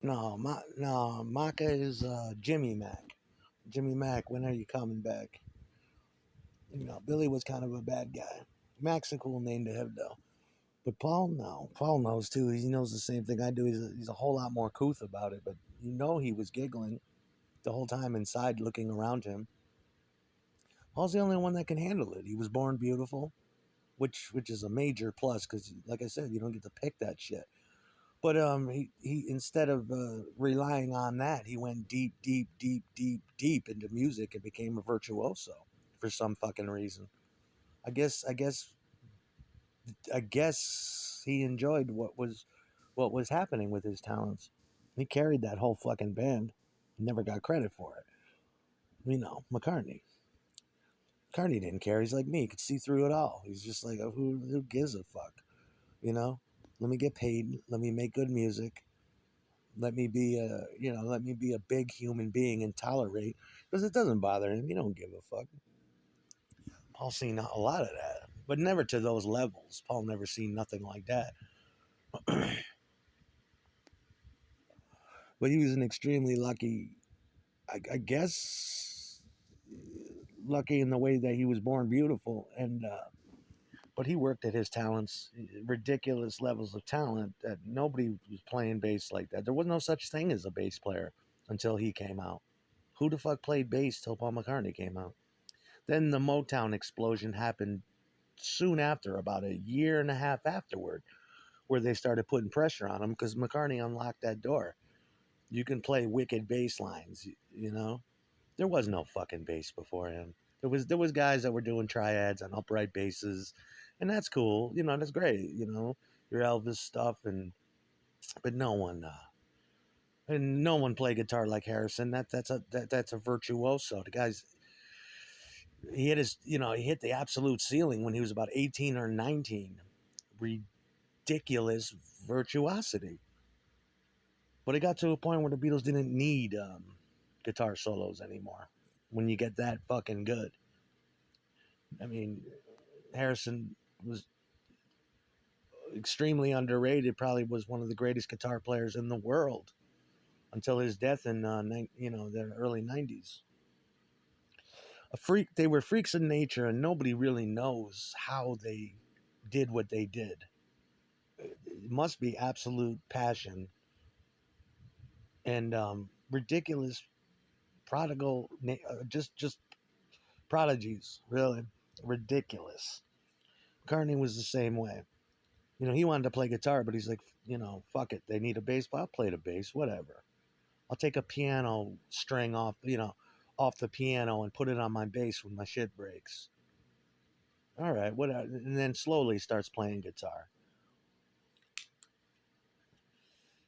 No, Maka is Jimmy Mac. Jimmy Mac, when are you coming back? Billy was kind of a bad guy. Mac's a cool name to have though. But Paul, no. Paul knows too. He knows the same thing I do. He's a whole lot more couth about it. But he was giggling the whole time inside, looking around him. Paul's the only one that can handle it. He was born beautiful, which is a major plus because, like I said, you don't get to pick that shit. But he instead of relying on that, he went deep, deep, deep, deep, deep into music and became a virtuoso for some fucking reason. I guess I guess I guess he enjoyed what was happening with his talents. He carried that whole fucking band. He never got credit for it. McCartney. McCartney didn't care. He's like me. He could see through it all. He's just like, oh, who gives a fuck? You know, let me get paid. Let me make good music. Let me be a big human being and tolerate because it doesn't bother him. He don't give a fuck. Paul seen a lot of that, but never to those levels. Paul never seen nothing like that. But he was an extremely lucky, I guess, lucky in the way that he was born beautiful, and but he worked at his talents, ridiculous levels of talent that nobody was playing bass like that. There was no such thing as a bass player until he came out. Who the fuck played bass till Paul McCartney came out? Then the Motown explosion happened soon after, about a year and a half afterward, where they started putting pressure on him because McCartney unlocked that door. You can play wicked bass lines, you know. There was no fucking bass before him. There was guys that were doing triads on upright basses, and that's cool. That's great. Your Elvis stuff, but no one played guitar like Harrison. That's a virtuoso. The guy's he hit the absolute ceiling when he was about 18 or 19. Ridiculous virtuosity. But it got to a point where the Beatles didn't need guitar solos anymore. When you get that fucking good, I mean, Harrison was extremely underrated. Probably was one of the greatest guitar players in the world until his death in the early '90s. A freak. They were freaks of nature, and nobody really knows how they did what they did. It must be absolute passion and ridiculous prodigal, just prodigies, really ridiculous. McCartney was the same way. He wanted to play guitar, but he's like, fuck it. They need a bass, but I'll play the bass, whatever. I'll take a piano string off the piano and put it on my bass when my shit breaks. All right, what? And then slowly starts playing guitar.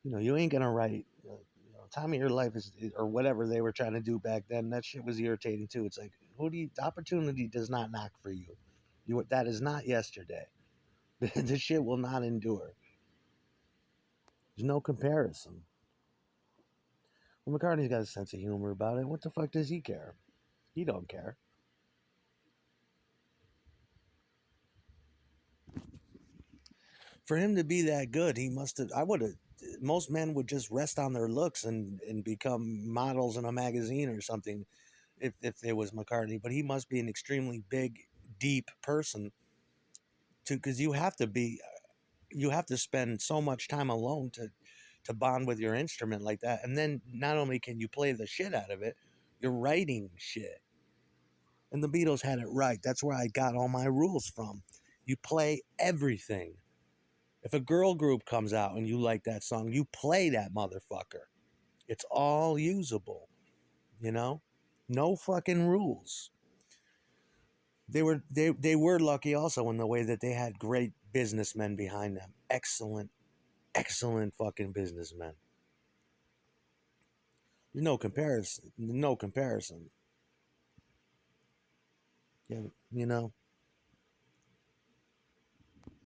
You ain't gonna write. Time of your life is, or whatever they were trying to do back then. That shit was irritating too. It's like, the opportunity does not knock for you. That is not yesterday. This shit will not endure. There's no comparison. Well, McCartney's got a sense of humor about it. What the fuck does he care? He don't care. For him to be that good, he must have. I would have. Most men would just rest on their looks and become models in a magazine or something if it was McCartney. But he must be an extremely big, deep person because you have to spend so much time alone to bond with your instrument like that. And then not only can you play the shit out of it, you're writing shit. And the Beatles had it right. That's where I got all my rules from. You play everything. If a girl group comes out and you like that song, you play that motherfucker. It's all usable, you know? No fucking rules. They were lucky also in the way that they had great businessmen behind them. Excellent, excellent fucking businessmen. There's no comparison. No comparison. Yeah, you know.